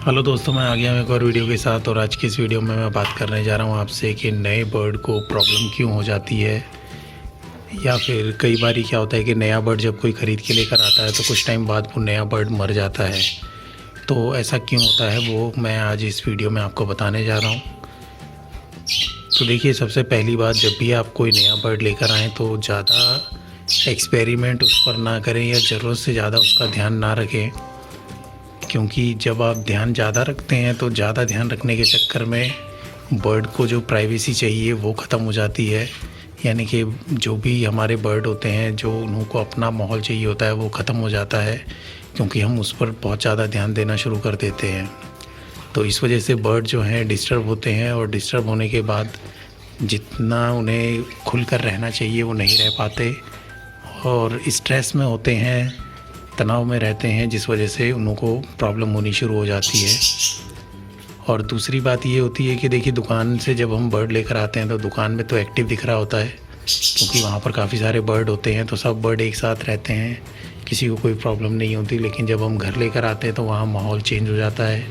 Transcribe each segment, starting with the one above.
Hello दोस्तों, मैं आ गया हूं एक और वीडियो के साथ। और आज की इस वीडियो में मैं बात करने जा रहा हूं आपसे कि नए बर्ड को प्रॉब्लम क्यों हो जाती है, या फिर कई बार क्या होता है कि नया बर्ड जब कोई ख़रीद के लेकर आता है तो कुछ टाइम बाद वो नया बर्ड मर जाता है। तो ऐसा क्यों होता है वो मैं आज इस वीडियो में आपको बताने जा रहा हूँ। तो देखिए, सबसे पहली बात, जब भी आप कोई नया बर्ड लेकर आएँ तो ज़्यादा एक्सपेरिमेंट उस पर ना करें या ज़रूरत से ज़्यादा उसका ध्यान ना रखें, क्योंकि जब आप ध्यान ज़्यादा रखते हैं तो ज़्यादा ध्यान रखने के चक्कर में बर्ड को जो प्राइवेसी चाहिए वो ख़त्म हो जाती है। यानी कि जो भी हमारे बर्ड होते हैं, जो उनको अपना माहौल चाहिए होता है, वो ख़त्म हो जाता है, क्योंकि हम उस पर बहुत ज़्यादा ध्यान देना शुरू कर देते हैं। तो इस वजह से बर्ड जो हैं डिस्टर्ब होते हैं, और डिस्टर्ब होने के बाद जितना उन्हें खुलकर रहना चाहिए वो नहीं रह पाते, और स्ट्रेस में होते हैं, तनाव में रहते हैं, जिस वजह से उनको प्रॉब्लम होनी शुरू हो जाती है। और दूसरी बात ये होती है कि देखिए, दुकान से जब हम बर्ड लेकर आते हैं तो दुकान में तो एक्टिव दिख रहा होता है, क्योंकि वहाँ पर काफ़ी सारे बर्ड होते हैं, तो सब बर्ड एक साथ रहते हैं, किसी को कोई प्रॉब्लम नहीं होती। लेकिन जब हम घर लेकर आते हैं तो वहाँ माहौल चेंज हो जाता है।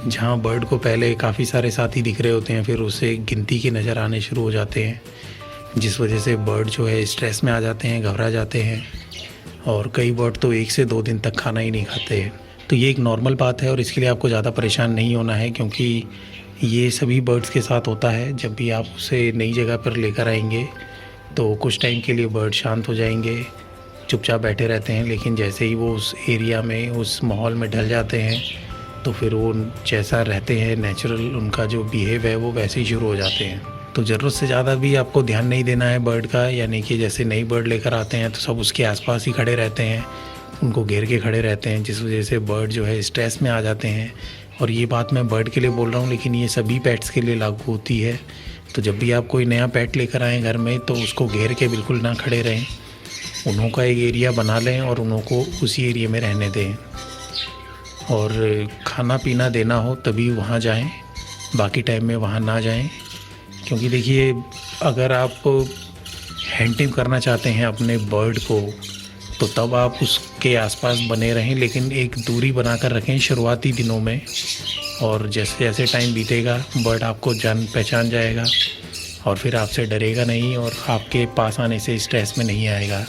जहाँ बर्ड को पहले काफ़ी सारे साथी दिख रहे होते हैं, फिर उसे गिनती के नज़र आने शुरू हो जाते हैं, जिस वजह से बर्ड जो है स्ट्रेस में आ जाते हैं, घबरा जाते हैं, और कई बर्ड तो 1 से 2 दिन तक खाना ही नहीं खाते हैं। तो ये एक नॉर्मल बात है, और इसके लिए आपको ज़्यादा परेशान नहीं होना है, क्योंकि ये सभी बर्ड्स के साथ होता है। जब भी आप उसे नई जगह पर लेकर आएंगे तो कुछ टाइम के लिए बर्ड शांत हो जाएंगे, चुपचाप बैठे रहते हैं, लेकिन जैसे ही वो उस एरिया में, उस माहौल में ढल जाते हैं, तो फिर वो जैसा रहते हैं नेचुरल, उनका जो बिहेव है वो वैसे ही शुरू हो जाते हैं। तो ज़रूरत से ज़्यादा भी आपको ध्यान नहीं देना है बर्ड का। यानी कि जैसे नई बर्ड लेकर आते हैं तो सब उसके आसपास ही खड़े रहते हैं, उनको घेर के खड़े रहते हैं, जिस वजह से बर्ड जो है स्ट्रेस में आ जाते हैं। और ये बात मैं बर्ड के लिए बोल रहा हूँ, लेकिन ये सभी पेट्स के लिए लागू होती है। तो जब भी आप कोई नया पेट लेकर आएँ घर में, तो उसको घेर के बिल्कुल ना खड़े रहें, उन्हों का एक एरिया बना लें और उन्हों को उसी एरिया में रहने दें। और खाना पीना देना हो तभी वहाँ जाएं, बाकी टाइम में वहाँ ना जाएं। क्योंकि देखिए, अगर आप हैंड करना चाहते हैं अपने बर्ड को, तो तब आप उसके आसपास बने रहें, लेकिन एक दूरी बनाकर रखें शुरुआती दिनों में। और जैसे जैसे टाइम बीतेगा बर्ड आपको जान पहचान जाएगा, और फिर आपसे डरेगा नहीं, और आपके पास आने से स्ट्रेस में नहीं आएगा।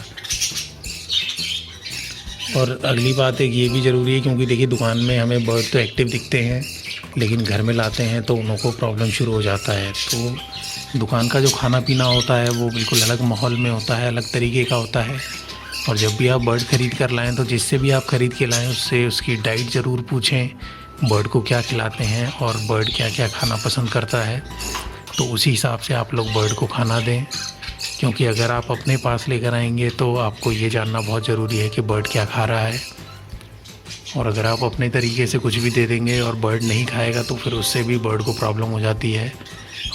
और अगली बात एक ये भी ज़रूरी है, क्योंकि देखिए, दुकान में हमें बर्ड तो एक्टिव दिखते हैं, लेकिन घर में लाते हैं तो उन को प्रॉब्लम शुरू हो जाता है। तो दुकान का जो खाना पीना होता है वो बिल्कुल अलग माहौल में होता है, अलग तरीके का होता है। और जब भी आप बर्ड ख़रीद कर लाएँ तो जिससे भी आप ख़रीद के लाएँ उससे उसकी डाइट ज़रूर पूछें, बर्ड को क्या खिलाते हैं और बर्ड क्या क्या खाना पसंद करता है, तो उसी हिसाब से आप लोग बर्ड को खाना दें। क्योंकि अगर आप अपने पास लेकर आएंगे तो आपको ये जानना बहुत ज़रूरी है कि बर्ड क्या खा रहा है। और अगर आप अपने तरीके से कुछ भी दे देंगे और बर्ड नहीं खाएगा तो फिर उससे भी बर्ड को प्रॉब्लम हो जाती है।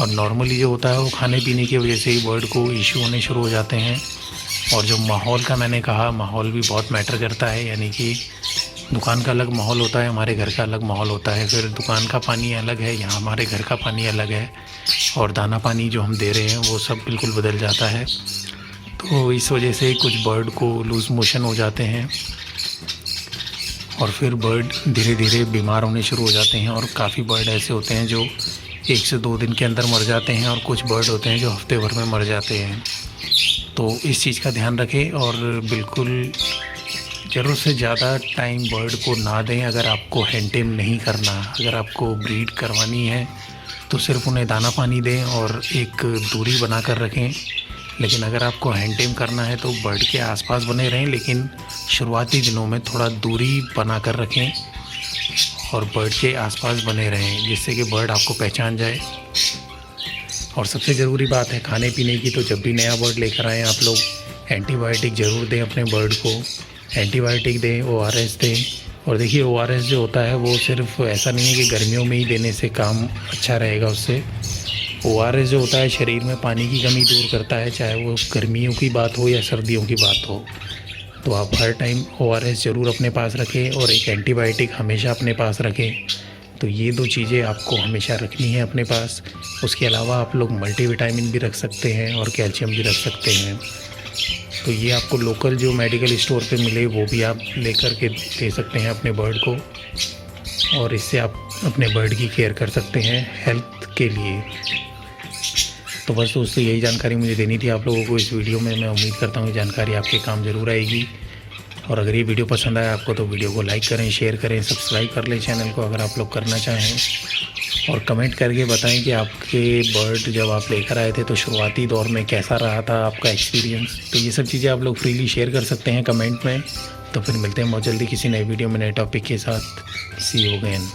और नॉर्मली जो होता है वो खाने पीने की वजह से ही बर्ड को इशू होने शुरू हो जाते हैं। और जो माहौल का मैंने कहा, माहौल भी बहुत मैटर करता है। यानी कि दुकान का अलग माहौल होता है, हमारे घर का अलग माहौल होता है, फिर दुकान का पानी अलग है, यहाँ हमारे घर का पानी अलग है, और दाना पानी जो हम दे रहे हैं वो सब बिल्कुल बदल जाता है। तो इस वजह से कुछ बर्ड को लूज़ मोशन हो जाते हैं, और फिर बर्ड धीरे धीरे बीमार होने शुरू हो जाते हैं। और काफ़ी बर्ड ऐसे होते हैं जो 1 से 2 दिन के अंदर मर जाते हैं, और कुछ बर्ड होते हैं जो हफ्ते भर में मर जाते हैं। तो इस चीज़ का ध्यान रखें, और बिल्कुल ज़रूरत से ज़्यादा टाइम बर्ड को ना दें। अगर आपको हैंड टेम नहीं करना, अगर आपको ब्रीड करवानी है, तो सिर्फ उन्हें दाना पानी दें और एक दूरी बना कर रखें। लेकिन अगर आपको हैंड टेम करना है तो बर्ड के आसपास बने रहें, लेकिन शुरुआती दिनों में थोड़ा दूरी बना कर रखें और बर्ड के आसपास बने रहें, जिससे कि बर्ड आपको पहचान जाए। और सबसे ज़रूरी बात है खाने पीने की, तो जब भी नया बर्ड लेकर आएँ आप लोग एंटीबायोटिक ज़रूर दें अपने बर्ड को। एंटीबायोटिक दें, ORS दें। और देखिए, ORS जो होता है वो सिर्फ ऐसा नहीं है कि गर्मियों में ही देने से काम अच्छा रहेगा उससे। ORS जो होता है शरीर में पानी की कमी दूर करता है, चाहे वो गर्मियों की बात हो या सर्दियों की बात हो। तो आप हर टाइम ORS ज़रूर अपने पास रखें, और एक एंटीबायोटिक हमेशा अपने पास रखें। तो ये 2 चीज़ें आपको हमेशा रखनी है अपने पास। उसके अलावा आप लोग मल्टीविटामिन भी रख सकते हैं और कैल्शियम भी रख सकते हैं। तो ये आपको लोकल जो मेडिकल स्टोर पे मिले वो भी आप लेकर के दे सकते हैं अपने बर्ड को, और इससे आप अपने बर्ड की केयर कर सकते हैं हेल्थ के लिए। तो बस दोस्तों यही जानकारी मुझे देनी थी आप लोगों को इस वीडियो में। मैं उम्मीद करता हूँ ये जानकारी आपके काम ज़रूर आएगी। और अगर ये वीडियो पसंद आया आपको तो वीडियो को लाइक करें, शेयर करें, सब्सक्राइब कर लें चैनल को अगर आप लोग करना चाहें, और कमेंट करके बताएं कि आपके बर्ड जब आप लेकर आए थे तो शुरुआती दौर में कैसा रहा था आपका एक्सपीरियंस। तो ये सब चीज़ें आप लोग फ्रीली शेयर कर सकते हैं कमेंट में। तो फिर मिलते हैं बहुत जल्दी किसी नए वीडियो में नए टॉपिक के साथ। सी यू अगेन।